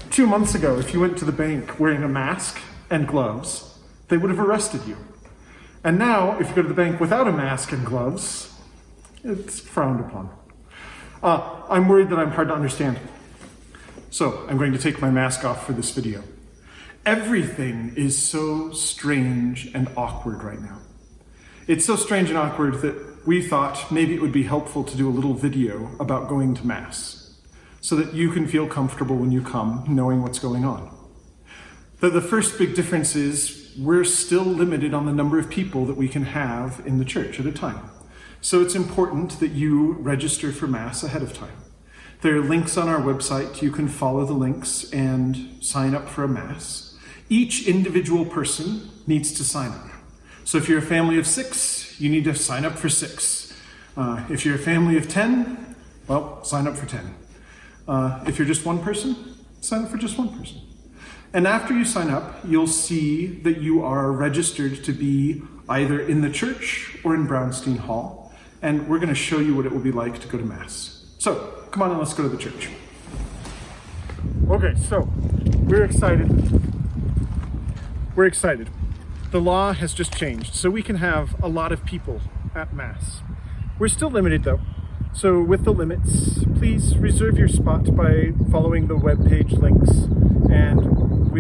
2 months ago, if you went to the bank wearing a mask and gloves, they would have arrested you. And now, if you go to the bank without a mask and gloves, it's frowned upon. I'm worried that I'm hard to understand. So I'm going to take my mask off for this video. Everything is so strange and awkward right now. It's so strange and awkward that we thought maybe it would be helpful to do a little video about going to Mass, so that you can feel comfortable when you come, knowing what's going on. The first big difference is we're still limited on the number of people that we can have in the church at a time. So it's important that you register for Mass ahead of time. There are links on our website. You can follow the links and sign up for a Mass. Each individual person needs to sign up. So if you're a family of 6, you need to sign up for 6. If you're a family of 10, well, sign up for 10. If you're just one person, sign up for just one person. And after you sign up, you'll see that you are registered to be either in the church or in Brownstein Hall. And we're going to show you what it will be like to go to Mass. So, come on and let's go to the church. Okay, so we're excited. We're excited. The law has just changed, so we can have a lot of people at Mass. We're still limited though. So with the limits, please reserve your spot by following the webpage links, and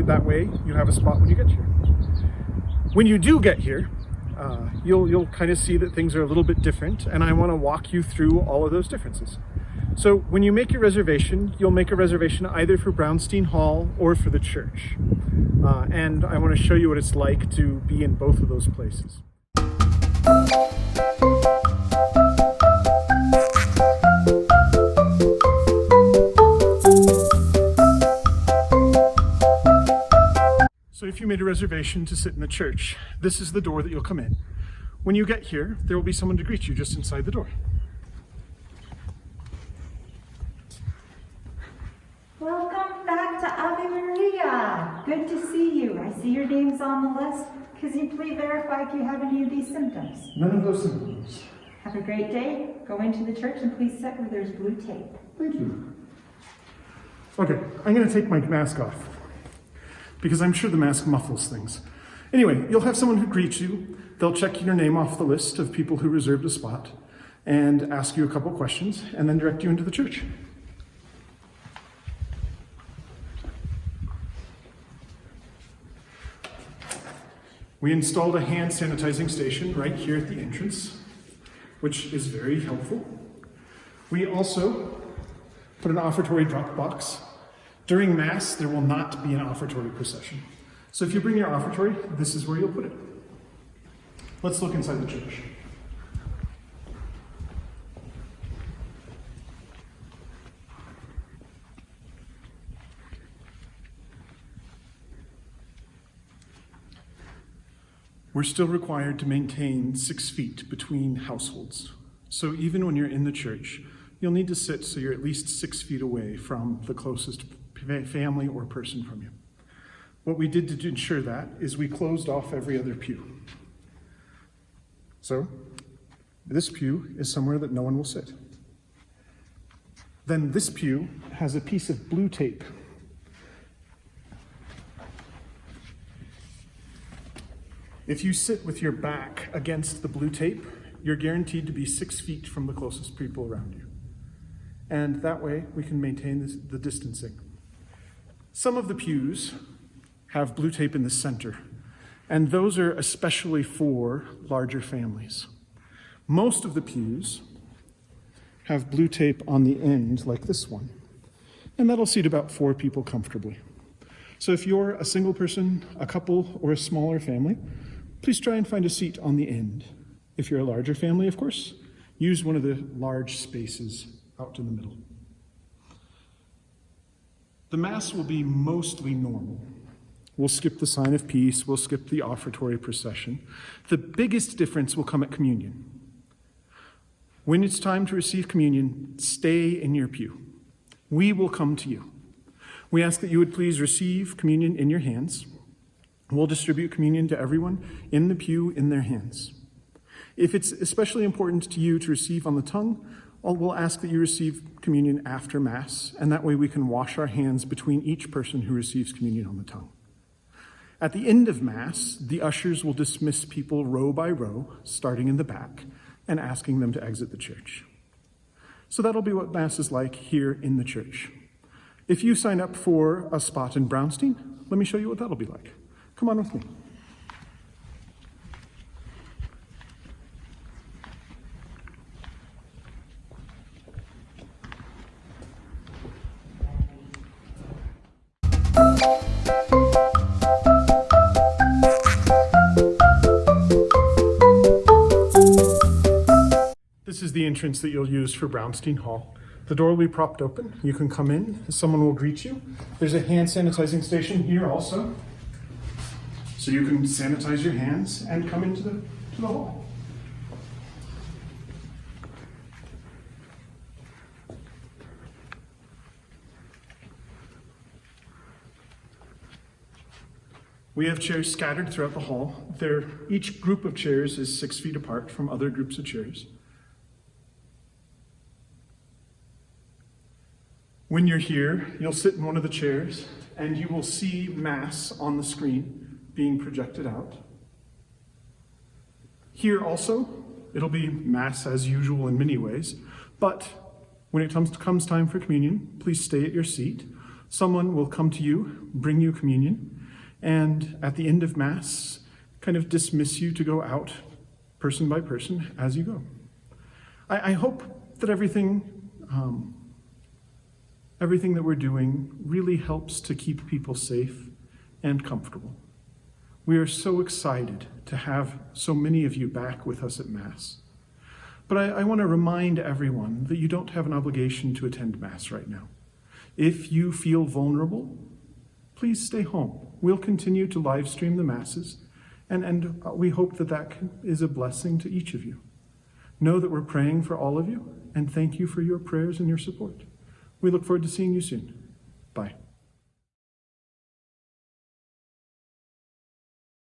that way you have a spot when you get here. When you do get here, you'll kind of see that things are a little bit different, and I want to walk you through all of those differences. So when you make your reservation, you'll make a reservation either for Brownstein Hall or for the church. And I want to show you what it's like to be in both of those places. So if you made a reservation to sit in the church, this is the door that you'll come in. When you get here, there will be someone to greet you just inside the door. Welcome back to Ave Maria. Good to see you. I see your name's on the list. Could you please verify if you have any of these symptoms? None of those symptoms. Have a great day. Go into the church and please sit where there's blue tape. Thank you. Okay, I'm going to take my mask off, because I'm sure the mask muffles things. Anyway, you'll have someone who greets you. They'll check your name off the list of people who reserved a spot and ask you a couple questions and then direct you into the church. We installed a hand sanitizing station right here at the entrance, which is very helpful. We also put an offertory drop box. During Mass, there will not be an offertory procession. So if you bring your offertory, this is where you'll put it. Let's look inside the church. We're still required to maintain 6 feet between households. So even when you're in the church, you'll need to sit so you're at least 6 feet away from the closest family or person from you. What we did to ensure that is we closed off every other pew. So this pew is somewhere that no one will sit. Then this pew has a piece of blue tape. If you sit with your back against the blue tape, you're guaranteed to be 6 feet from the closest people around you. And that way we can maintain the distancing. Some of the pews have blue tape in the center, and those are especially for larger families. Most of the pews have blue tape on the end, like this one, and that'll seat about 4 people comfortably. So if you're a single person, a couple, or a smaller family, please try and find a seat on the end. If you're a larger family, of course, use one of the large spaces out in the middle. The Mass will be mostly normal. We'll skip the sign of peace, we'll skip the offertory procession. The biggest difference will come at communion. When it's time to receive communion, stay in your pew. We will come to you. We ask that you would please receive communion in your hands. We'll distribute communion to everyone in the pew in their hands. If it's especially important to you to receive on the tongue, we'll ask that you receive communion after Mass, and that way we can wash our hands between each person who receives communion on the tongue. At the end of Mass, the ushers will dismiss people row by row, starting in the back, and asking them to exit the church. So that'll be what Mass is like here in the church. If you sign up for a spot in Brownstein, let me show you what that'll be like. Come on with me. This is the entrance that you'll use for Brownstein Hall. The door will be propped open. You can come in. Someone will greet you. There's a hand sanitizing station here also. So you can sanitize your hands and come into the hall. We have chairs scattered throughout the hall. Each group of chairs is 6 feet apart from other groups of chairs. When you're here, you'll sit in one of the chairs and you will see Mass on the screen being projected out. Here also, it'll be Mass as usual in many ways, but when it comes time for communion, please stay at your seat. Someone will come to you, bring you communion, and at the end of Mass, kind of dismiss you to go out person by person as you go. I hope that everything that we're doing really helps to keep people safe and comfortable. We are so excited to have so many of you back with us at Mass. But I want to remind everyone that you don't have an obligation to attend Mass right now. If you feel vulnerable, please stay home. We'll continue to live stream the Masses, and we hope that is a blessing to each of you. Know that we're praying for all of you, and thank you for your prayers and your support. We look forward to seeing you soon. Bye.